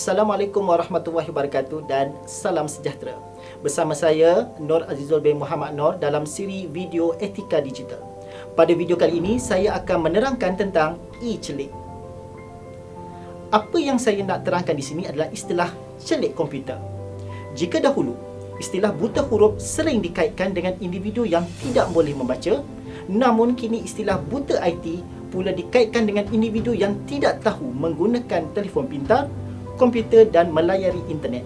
Assalamualaikum warahmatullahi wabarakatuh dan salam sejahtera. Bersama saya Nur Azizul bin Muhammad Nur dalam siri video Etika Digital. Pada video kali ini saya akan menerangkan tentang e-celik. Apa yang saya nak terangkan di sini adalah istilah celik komputer. Jika dahulu istilah buta huruf sering dikaitkan dengan individu yang tidak boleh membaca, namun kini istilah buta IT pula dikaitkan dengan individu yang tidak tahu menggunakan telefon pintar, komputer dan melayari internet.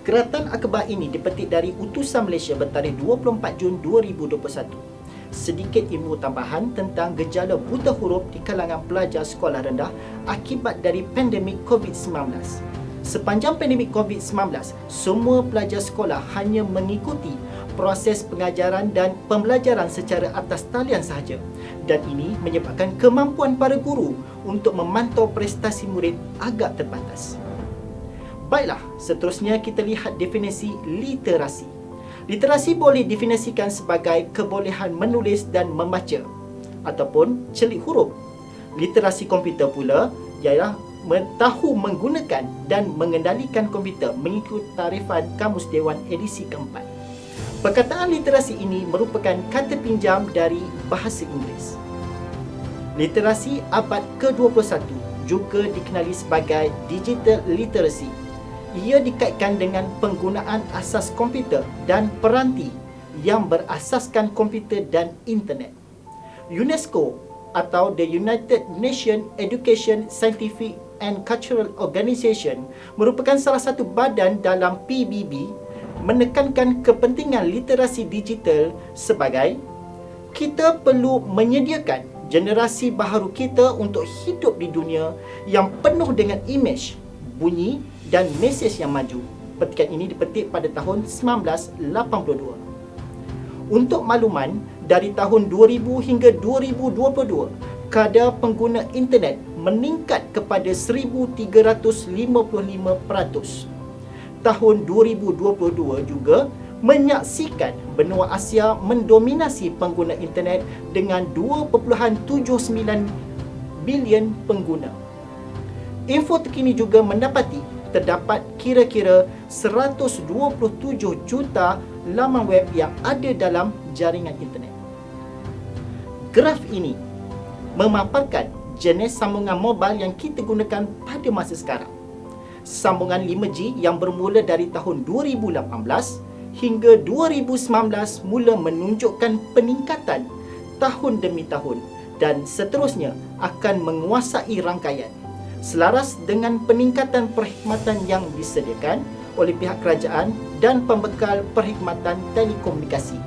Keratan akhbar ini dipetik dari Utusan Malaysia bertarikh 24 Jun 2021. Sedikit ilmu tambahan tentang gejala buta huruf di kalangan pelajar sekolah rendah akibat dari pandemik COVID-19. Sepanjang pandemik COVID-19, semua pelajar sekolah hanya mengikuti proses pengajaran dan pembelajaran secara atas talian sahaja, dan ini menyebabkan kemampuan para guru untuk memantau prestasi murid agak terbatas. Baiklah, seterusnya kita lihat definisi literasi. Literasi boleh definisikan sebagai kebolehan menulis dan membaca ataupun celik huruf. Literasi komputer pula ialah tahu menggunakan dan mengendalikan komputer mengikut tarifan Kamus Dewan edisi keempat. Perkataan literasi ini merupakan kata pinjam dari bahasa Inggeris. Literasi abad ke-21 juga dikenali sebagai digital literacy. Ia dikaitkan dengan penggunaan asas komputer dan peranti yang berasaskan komputer dan internet. UNESCO atau The United Nations Education, Scientific and Cultural Organization merupakan salah satu badan dalam PBB menekankan kepentingan literasi digital sebagai kita perlu menyediakan generasi baharu kita untuk hidup di dunia yang penuh dengan imej, bunyi dan mesej yang maju. Petikan ini dipetik pada tahun 1982. Untuk makluman, dari tahun 2000 hingga 2022, kadar pengguna internet meningkat kepada 1355%. Tahun 2022 juga menyaksikan benua Asia mendominasi pengguna internet dengan 2.79 bilion pengguna. Info terkini juga mendapati terdapat kira-kira 127 juta laman web yang ada dalam jaringan internet. Graf ini memaparkan jenis sambungan mobile yang kita gunakan pada masa sekarang. Sambungan 5G yang bermula dari tahun 2018 hingga 2019 mula menunjukkan peningkatan tahun demi tahun dan seterusnya akan menguasai rangkaian. Selaras dengan peningkatan perkhidmatan yang disediakan oleh pihak kerajaan dan pembekal perkhidmatan telekomunikasi.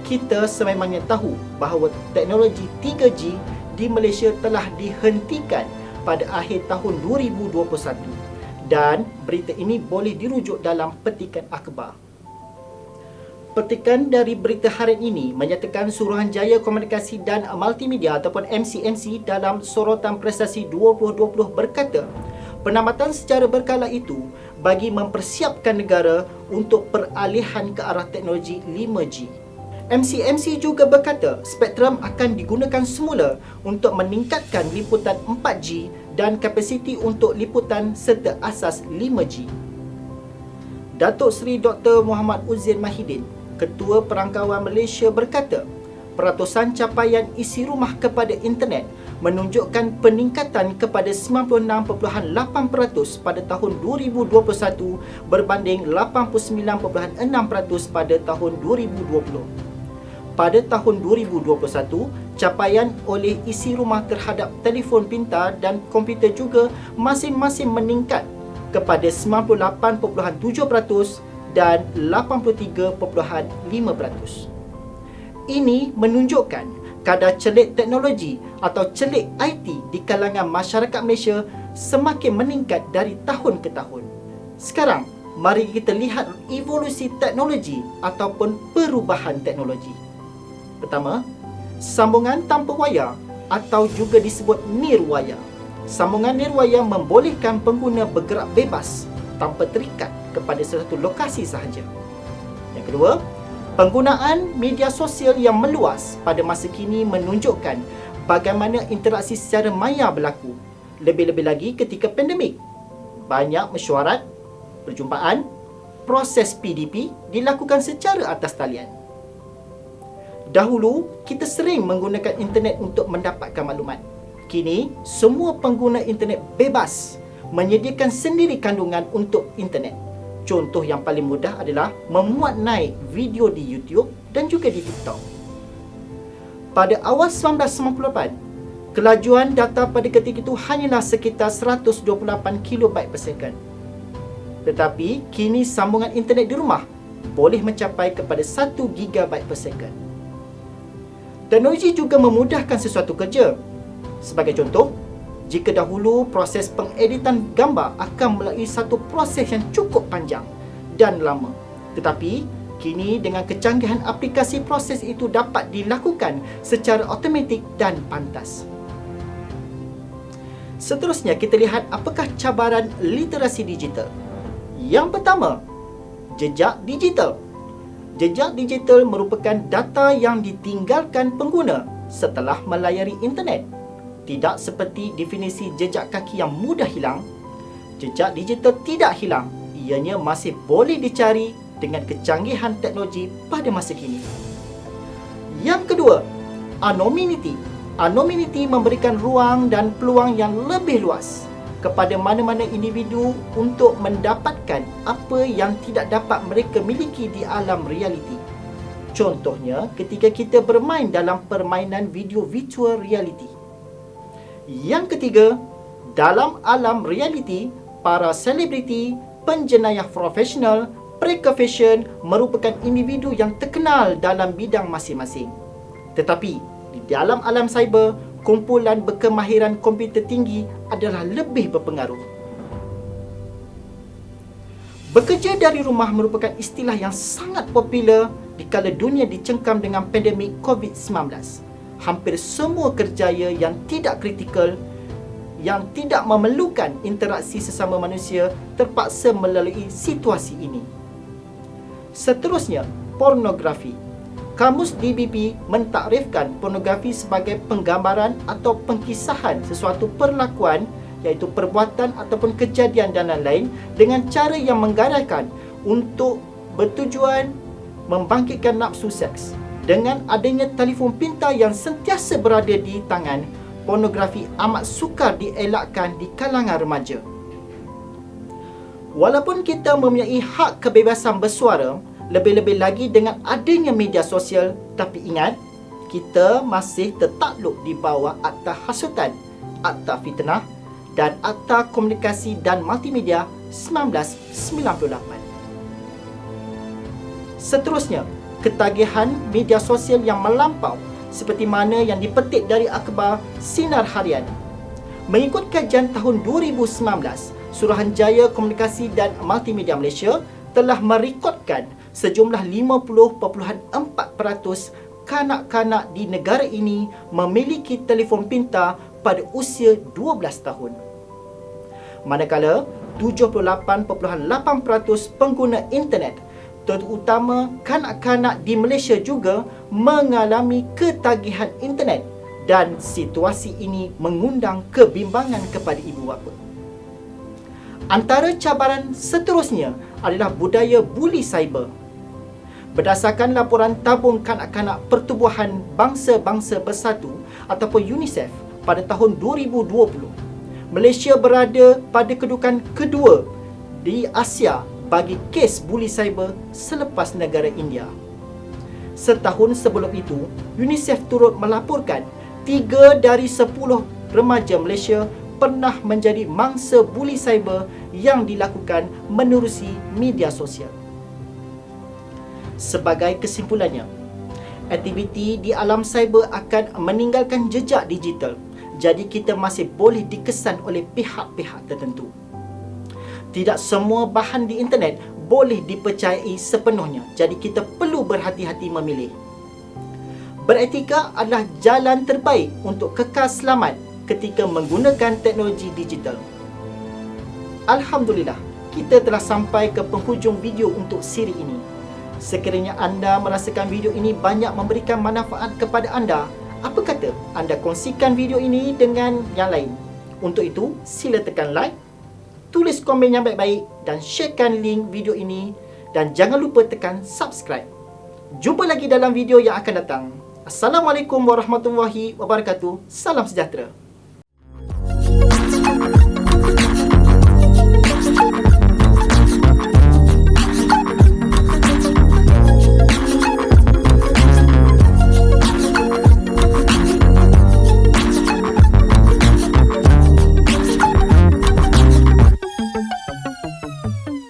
Kita sememangnya tahu bahawa teknologi 3G di Malaysia telah dihentikan pada akhir tahun 2021 dan berita ini boleh dirujuk dalam petikan akhbar. Petikan dari berita harian ini menyatakan Suruhanjaya Komunikasi dan Multimedia ataupun MCMC dalam sorotan prestasi 2020 berkata, penamatan secara berkala itu bagi mempersiapkan negara untuk peralihan ke arah teknologi 5G. MCMC juga berkata spektrum akan digunakan semula untuk meningkatkan liputan 4G dan kapasiti untuk liputan serta asas 5G. Datuk Seri Dr. Muhammad Uzair Mahidin, Ketua Perangkawan Malaysia berkata, peratusan capaian isi rumah kepada internet menunjukkan peningkatan kepada 96.8% pada tahun 2021 berbanding 89.6% pada tahun 2020. Pada tahun 2021, capaian oleh isi rumah terhadap telefon pintar dan komputer juga masing-masing meningkat kepada 98.7% dan 83.5%. Ini menunjukkan kadar celik teknologi atau celik IT di kalangan masyarakat Malaysia semakin meningkat dari tahun ke tahun. Sekarang, mari kita lihat evolusi teknologi ataupun perubahan teknologi. Pertama, sambungan tanpa wayar atau juga disebut nirwaya. Sambungan nirwaya membolehkan pengguna bergerak bebas tanpa terikat kepada satu lokasi sahaja. Yang kedua, penggunaan media sosial yang meluas pada masa kini menunjukkan bagaimana interaksi secara maya berlaku. Lebih-lebih lagi ketika pandemik. Banyak mesyuarat, perjumpaan, proses PDP dilakukan secara atas talian. Dahulu, kita sering menggunakan internet untuk mendapatkan maklumat. Kini, semua pengguna internet bebas menyediakan sendiri kandungan untuk internet. Contoh yang paling mudah adalah memuat naik video di YouTube dan juga di TikTok. Pada awal 1998, kelajuan data pada ketika itu hanyalah sekitar 128 KB per second. Tetapi, kini sambungan internet di rumah boleh mencapai kepada 1 GB per second. Teknologi juga memudahkan sesuatu kerja. Sebagai contoh, jika dahulu proses pengeditan gambar akan melalui satu proses yang cukup panjang dan lama. Tetapi, kini dengan kecanggihan aplikasi, proses itu dapat dilakukan secara automatik dan pantas. Seterusnya, kita lihat apakah cabaran literasi digital. Yang pertama, jejak digital. Jejak digital merupakan data yang ditinggalkan pengguna setelah melayari internet. Tidak seperti definisi jejak kaki yang mudah hilang, jejak digital tidak hilang. Ianya masih boleh dicari dengan kecanggihan teknologi pada masa kini. Yang kedua, anonymity. Anonymity memberikan ruang dan peluang yang lebih luas kepada mana-mana individu untuk mendapatkan apa yang tidak dapat mereka miliki di alam realiti. Contohnya, ketika kita bermain dalam permainan video virtual reality. Yang ketiga, dalam alam realiti, para selebriti, penjenayah profesional, prekar fashion merupakan individu yang terkenal dalam bidang masing-masing. Tetapi, di dalam alam cyber, kumpulan berkemahiran komputer tinggi adalah lebih berpengaruh. Bekerja dari rumah merupakan istilah yang sangat popular dikala dunia dicengkam dengan pandemik COVID-19. Hampir semua kerjaya yang tidak kritikal, yang tidak memerlukan interaksi sesama manusia terpaksa melalui situasi ini. Seterusnya, pornografi. Kamus DBP mentakrifkan pornografi sebagai penggambaran atau pengkisahan sesuatu perlakuan, iaitu perbuatan ataupun kejadian dan lain-lain dengan cara yang menggalakkan untuk bertujuan membangkitkan nafsu seks. Dengan adanya telefon pintar yang sentiasa berada di tangan, pornografi amat sukar dielakkan di kalangan remaja. Walaupun kita mempunyai hak kebebasan bersuara, lebih-lebih lagi dengan adanya media sosial, tapi ingat, kita masih tertakluk di bawah Akta Hasutan, Akta Fitnah dan Akta Komunikasi dan Multimedia 1998. Seterusnya, ketagihan media sosial yang melampau seperti mana yang dipetik dari akhbar Sinar Harian. Mengikut kajian tahun 2019, Suruhanjaya Komunikasi dan Multimedia Malaysia telah merekodkan sejumlah 50.4% kanak-kanak di negara ini memiliki telefon pintar pada usia 12 tahun. Manakala 78.8% pengguna internet, terutama kanak-kanak di Malaysia juga mengalami ketagihan internet, dan situasi ini mengundang kebimbangan kepada ibu bapa. Antara cabaran seterusnya adalah budaya buli cyber. Berdasarkan laporan tabung kanak-kanak Pertubuhan Bangsa-Bangsa Bersatu ataupun UNICEF pada tahun 2020, Malaysia berada pada kedudukan kedua di Asia bagi kes buli cyber selepas negara India. Setahun sebelum itu, UNICEF turut melaporkan 3 dari 10 remaja Malaysia pernah menjadi mangsa buli cyber yang dilakukan menerusi media sosial. Sebagai kesimpulannya, aktiviti di alam cyber akan meninggalkan jejak digital Jadi kita masih boleh dikesan oleh pihak-pihak tertentu. Tidak semua bahan di internet boleh dipercayai sepenuhnya. Jadi kita perlu berhati-hati memilih. Beretika adalah jalan terbaik untuk kekal selamat ketika menggunakan teknologi digital. Alhamdulillah, kita telah sampai ke penghujung video untuk siri ini. Sekiranya anda merasakan video ini banyak memberikan manfaat kepada anda, apa kata anda kongsikan video ini dengan yang lain? Untuk itu, sila tekan like, tulis komen yang baik-baik dan sharekan link video ini dan jangan lupa tekan subscribe. Jumpa lagi dalam video yang akan datang. Assalamualaikum warahmatullahi wabarakatuh. Salam sejahtera.